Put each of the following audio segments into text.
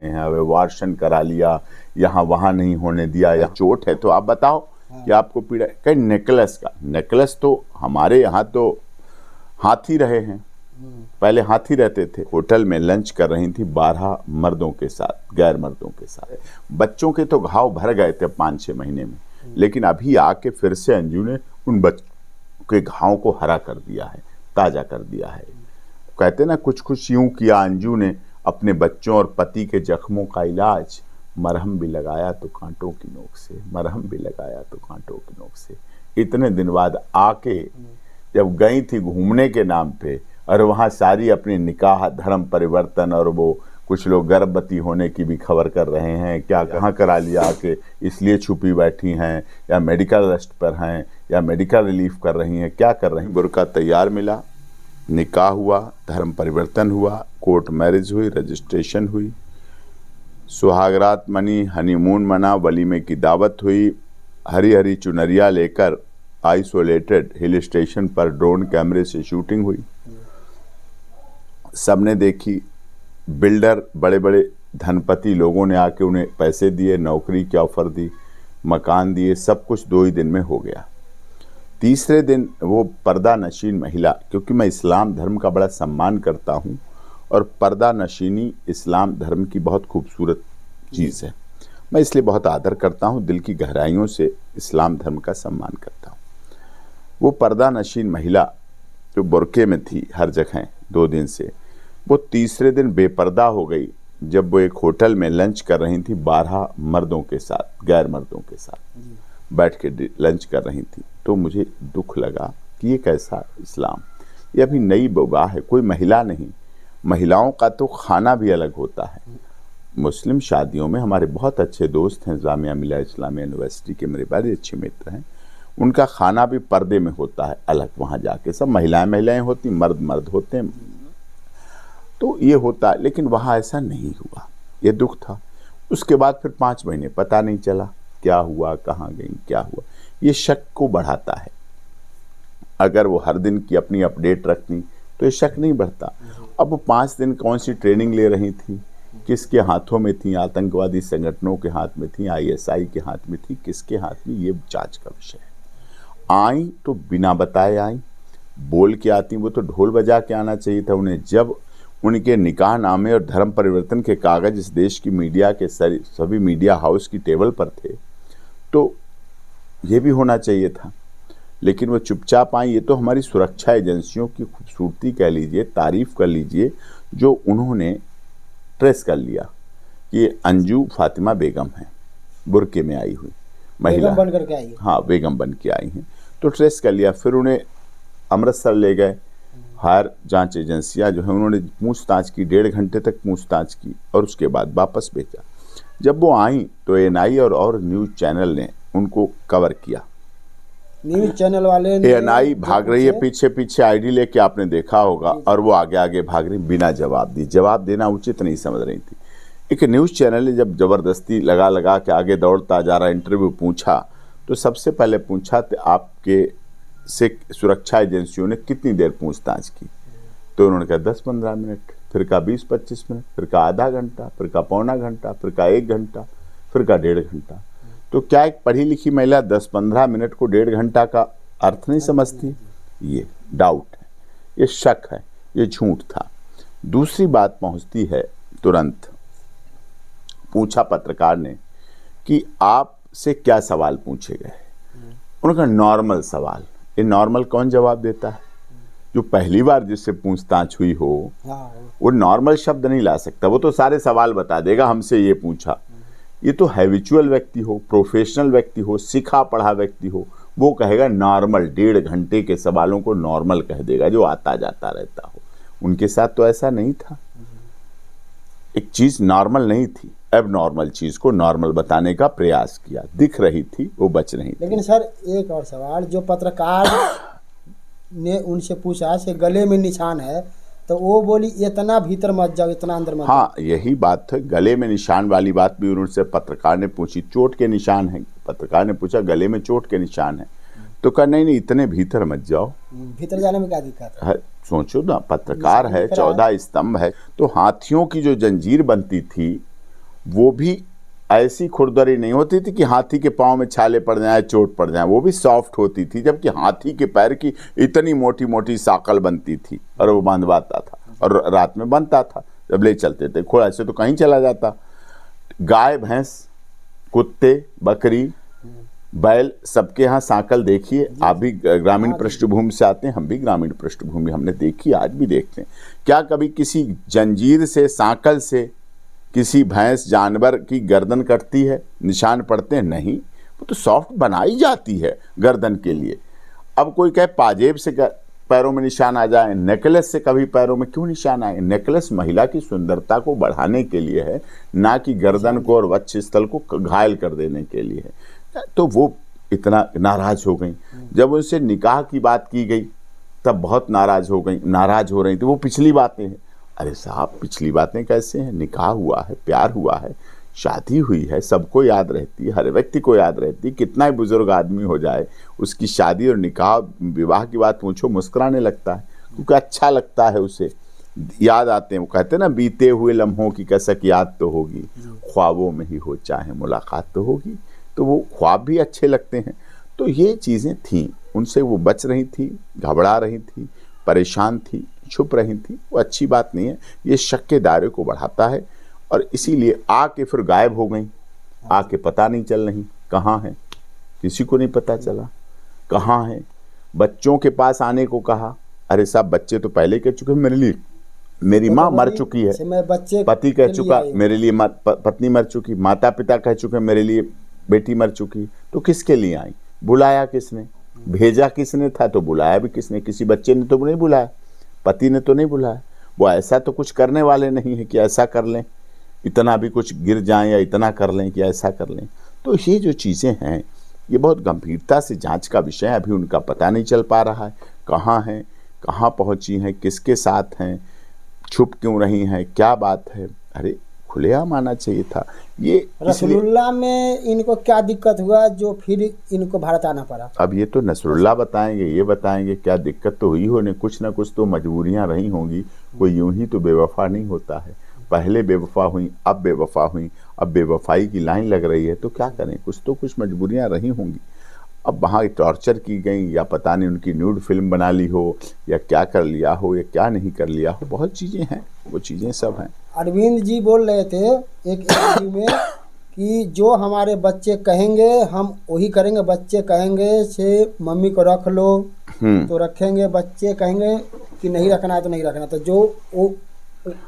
हैं, अभिवार्षण करा लिया, यहाँ वहाँ नहीं होने दिया, या चोट है तो आप बताओ कि आपको पीड़ा है। कहीं नेकलेस का, नेकलेस तो हमारे यहाँ तो हाथी रहे हैं, पहले हाथी रहते थे। होटल में लंच कर रही थी 12 मर्दों के साथ, गैर मर्दों के साथ। बच्चों के तो घाव भर गए थे 5-6 महीने में, लेकिन अभी आके फिर से अंजू ने उन बच्चों के घाव को हरा कर दिया है, ताजा कर दिया है। कहते ना कुछ कुछ यूं किया अंजू ने अपने बच्चों और पति के जख्मों का इलाज, मरहम भी लगाया तो कांटों की नोक से, मरहम भी लगाया तो कांटों की नोक से। इतने दिन बाद आके जब गई थी घूमने के नाम पे, और वहाँ सारी अपनी निकाह, धर्म परिवर्तन, और वो कुछ लोग गर्भवती होने की भी खबर कर रहे हैं, क्या कहाँ करा लिया आके, इसलिए छुपी बैठी हैं, या मेडिकल रेस्ट पर हैं, या मेडिकल रिलीफ कर रही हैं, क्या कर रही हैं। बुर्का तैयार मिला, निकाह हुआ, धर्म परिवर्तन हुआ, कोर्ट मैरिज हुई, रजिस्ट्रेशन हुई, सुहागरात मनी, हनीमून मना, वलीमे की दावत हुई, हरी हरी चुनरिया लेकर आइसोलेटेड हिल स्टेशन पर ड्रोन कैमरे से शूटिंग हुई, सबने देखी। बिल्डर, बड़े बड़े धनपति लोगों ने आके उन्हें पैसे दिए, नौकरी की ऑफर दी, मकान दिए, सब कुछ 2 ही दिन में हो गया। तीसरे दिन वो पर्दा नशीन महिला, क्योंकि मैं इस्लाम धर्म का बड़ा सम्मान करता हूँ और पर्दा नशीनी इस्लाम धर्म की बहुत खूबसूरत चीज़ है, मैं इसलिए बहुत आदर करता हूँ, दिल की गहराइयों से इस्लाम धर्म का सम्मान करता हूँ। वो पर्दा नशीन महिला जो बुर्के में थी हर जगह 2 दिन से, वो तीसरे दिन बेपर्दा हो गई जब वो एक होटल में लंच कर रही थी 12 मर्दों के साथ, गैर मर्दों के साथ बैठ के लंच कर रही थी। तो मुझे दुख लगा कि ये कैसा इस्लाम, ये अभी नई विवाह है, कोई महिला नहीं, महिलाओं का तो खाना भी अलग होता है। मुस्लिम शादियों में हमारे बहुत अच्छे दोस्त हैं, जामिया मिलिया इस्लामिया यूनिवर्सिटी के मेरे बड़े अच्छे मित्र हैं, उनका खाना भी पर्दे में होता है अलग, वहाँ जाके सब महिलाएं होती, मर्द होते हैं, तो ये होता है। लेकिन वहाँ ऐसा नहीं हुआ, ये दुख था। उसके बाद फिर 5 महीने पता नहीं चला क्या हुआ, कहाँ गई, क्या हुआ, ये शक को बढ़ाता है। अगर वो हर दिन की अपनी अपडेट रखती तो ये शक नहीं बढ़ता। अब वो 5 दिन कौन सी ट्रेनिंग ले रही थी, किसके हाथों में थी, आतंकवादी संगठनों के हाथ में थी, ISI के हाथ में थी, किसके हाथ में, ये जांच का विषय है। आई तो बिना बताए आई, बोल के आती, वो तो ढोल बजा के आना चाहिए था उन्हें। जब उनके निकाह नामे और धर्म परिवर्तन के कागज इस देश की मीडिया के सभी मीडिया हाउस की टेबल पर थे, तो ये भी होना चाहिए था, लेकिन वो चुपचाप आई। ये तो हमारी सुरक्षा एजेंसियों की खूबसूरती कह लीजिए, तारीफ कर लीजिए, जो उन्होंने ट्रेस कर लिया कि अंजू फातिमा बेगम है, बुर्के में आई हुई महिला, बेगम बन करके आई, हाँ बेगम बन के आई हैं, तो ट्रेस कर लिया। फिर उन्हें अमृतसर ले गए, हायर जांच एजेंसियां जो है उन्होंने पूछताछ की, 1.5 घंटे तक पूछताछ की और उसके बाद वापस भेजा। जब वो आई तो ANI और न्यूज़ चैनल ने उनको कवर किया। न्यूज़ चैनल वाले ANI भाग रही है पीछे पीछे, ID लेके, आपने देखा होगा, और वो आगे आगे भाग रही बिना जवाब दी। जवाब देना उचित नहीं समझ रही थी। एक न्यूज़ चैनल ने जब ज़बरदस्ती लगा के आगे दौड़ता जा रहा इंटरव्यू पूछा, तो सबसे पहले पूछा तो आपके से सुरक्षा एजेंसियों ने कितनी देर पूछताछ की, तो उन्होंने कहा 10-15 मिनट, फिर कहा 20-25 मिनट, फिर कहा आधा घंटा, फिर कहा पौना घंटा, फिर कहा 1 घंटा, फिर कहा 1.5 घंटा। तो क्या एक पढ़ी लिखी महिला 10-15 मिनट को 1.5 घंटा का अर्थ नहीं समझती? ये डाउट है, ये शक है, ये झूठ था। दूसरी बात पहुंचती है तुरंत, पूछा पत्रकार ने कि आपसे क्या सवाल पूछे गए। उन्होंने कहा नॉर्मल सवाल। ये नॉर्मल कौन जवाब देता है? जो पहली बार जिससे पूछताछ हुई हो वो नॉर्मल शब्द नहीं ला सकता, वो तो सारे सवाल बता देगा, हमसे ये पूछा। ये तो हैबिचुअल व्यक्ति हो, प्रोफेशनल व्यक्ति हो, सीखा पढ़ा व्यक्ति हो, वो कहेगा नॉर्मल, 1.5 घंटे के सवालों को नॉर्मल कह देगा, जो आता जाता रहता हो। उनके साथ तो ऐसा नहीं था। एक चीज नॉर्मल नहीं थी, अब नॉर्मल चीज को नॉर्मल बताने का प्रयास किया, दिख रही थी वो बच रही थी। लेकिन सर एक और सवाल, जो पत्रकार ने उनसे पूछा से गले में निशान है, तो वो बोली इतना भीतर मत जाओ, इतना अंदर मत जाओ। हाँ, यही बात है, गले में निशान वाली बात भी उनसे पत्रकार ने पूछी। चोट के निशान है, पत्रकार ने पूछा गले में चोट के निशान है, तो कहा नहीं इतने भीतर मत जाओ। भीतर जाने में क्या दिक्कत है? सोचो ना, पत्रकार है, 14 स्तंभ है, तो हाथियों की जो जंजीर बनती थी वो भी ऐसी खुरदरी नहीं होती थी कि हाथी के पाँव में छाले पड़ जाए, चोट पड़ जाए, वो भी सॉफ्ट होती थी, जबकि हाथी के पैर की इतनी मोटी मोटी साकल बनती थी और वो बांधवाता था और रात में बनता था जब ले चलते थे। घोड़ा से तो कहीं चला जाता। गाय भैंस, कुत्ते, बकरी, बैल, सबके यहाँ सांकल देखिए। आप भी ग्रामीण पृष्ठभूमि से आते हैं, हम भी ग्रामीण पृष्ठभूमि हमने देखी, आज भी देखते हैं। क्या कभी किसी जंजीर से, सांकल से किसी भैंस जानवर की गर्दन कटती है, निशान पड़ते हैं? नहीं, वो तो सॉफ्ट बनाई जाती है गर्दन के लिए। अब कोई कहे पाजेब से पैरों में निशान आ जाए, नेकलेस से कभी पैरों में क्यों निशान आए? नेकलेस महिला की सुंदरता को बढ़ाने के लिए है, ना कि गर्दन को और वक्षस्थल को घायल कर देने के लिए है। तो वो इतना नाराज हो गई। जब उनसे निकाह की बात की गई तब बहुत नाराज हो गई, नाराज हो रही थी। वो पिछली बातें हैं। अरे साहब, पिछली बातें कैसे हैं? निकाह हुआ है, प्यार हुआ है, शादी हुई है, सबको याद रहती है, हर व्यक्ति को याद रहती है। कितना ही बुजुर्ग आदमी हो जाए, उसकी शादी और निकाह विवाह की बात पूछो, मुस्कुराने लगता है, क्योंकि अच्छा लगता है, उसे याद आते हैं। वो कहते हैं ना, बीते हुए लम्हों की कसक याद तो होगी, ख्वाबों में ही हो चाहे मुलाकात तो होगी। तो वो ख्वाब भी अच्छे लगते हैं। तो ये चीज़ें थीं, उनसे वो बच रही थी, घबरा रही थी, परेशान थी, छुप रही थी। वो अच्छी बात नहीं है, ये शक के दायरे को बढ़ाता है। और इसीलिए आके फिर गायब हो गई। आके पता नहीं चल रही कहाँ है, किसी को नहीं पता चला कहाँ है। बच्चों के पास आने को कहा, अरे साहब बच्चे तो पहले कह चुके मेरे लिए मेरी माँ मर चुकी है, पति कह चुका मेरे लिए पत्नी मर चुकी, माता पिता कह चुके मेरे लिए बेटी मर चुकी। तो किसके लिए आई? बुलाया किसने? भेजा किसने था? तो बुलाया भी किसने? किसी बच्चे ने तो नहीं बुलाया, पति ने तो नहीं बुलाया। वो ऐसा तो कुछ करने वाले नहीं है कि ऐसा कर लें, इतना भी कुछ गिर जाएं या इतना कर लें कि ऐसा कर लें। तो ये जो चीज़ें हैं, ये बहुत गंभीरता से जांच का विषय है। अभी उनका पता नहीं चल पा रहा है, कहाँ हैं, कहाँ पहुँची हैं, किसके साथ हैं, छुप क्यों रही हैं, क्या बात है। अरे खुलेआम आना चाहिए था। ये रसूलुल्लाह में इनको क्या दिक्कत हुआ जो फिर इनको भारत आना पड़ा? अब ये तो नसरुल्लाह बताएंगे, ये बताएंगे क्या दिक्कत तो हुई होने, कुछ ना कुछ तो मजबूरियां रही होंगी। कोई यूं ही तो बेवफा नहीं होता है। पहले बेवफा हुई, अब बेवफा हुई, अब बेवफाई की लाइन लग रही है। तो क्या करें, कुछ तो कुछ मजबूरियां रही होंगी। अब वहाँ टॉर्चर की गई, या पता नहीं उनकी न्यूड फिल्म बना ली हो, या क्या कर लिया हो, या क्या नहीं कर लिया हो, बहुत चीज़ें हैं, वो चीज़ें सब हैं। अरविंद जी बोल रहे थे एक इंटरव्यू में कि जो हमारे बच्चे कहेंगे हम वही करेंगे। बच्चे कहेंगे से मम्मी को रख लो तो रखेंगे, बच्चे कहेंगे कि नहीं रखना है तो नहीं रखना। तो जो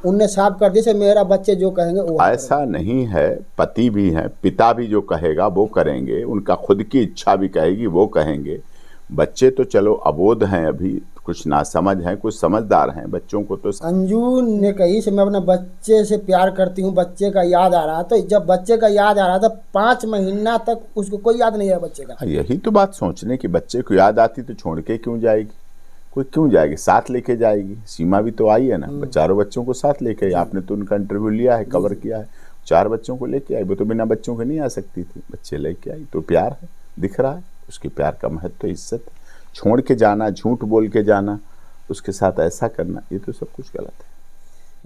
उनने साफ कर दिया, मेरा बच्चे जो कहेंगे वो ऐसा नहीं है। पति भी हैं, पिता भी जो कहेगा वो करेंगे, उनका खुद की इच्छा भी कहेगी वो कहेंगे। बच्चे तो चलो अबोध हैं, अभी कुछ नासमझ हैं, कुछ समझदार हैं। बच्चों को तो अंजू ने कही से मैं अपने बच्चे से प्यार करती हूँ, बच्चे का याद आ रहा। तो जब बच्चे का याद आ रहा था 5 महीना तक उसको कोई याद नहीं है बच्चे का। यही तो बात सोचने की, बच्चे को याद आती तो छोड़ के क्यों जाएगी? कोई क्यों जाएगी, साथ लेके जाएगी। सीमा भी तो आई है ना, चारों बच्चों को साथ लेके आई। आपने तो उनका इंटरव्यू लिया है, कवर किया है। 4 बच्चों को लेके आई, वो तो बिना बच्चों के नहीं आ सकती थी, बच्चे लेके आई। तो प्यार है, दिख रहा है उसके प्यार का महत्व, इज्जत। छोड़ के जाना, झूठ बोल के जाना, उसके साथ ऐसा करना, ये तो सब कुछ गलत है।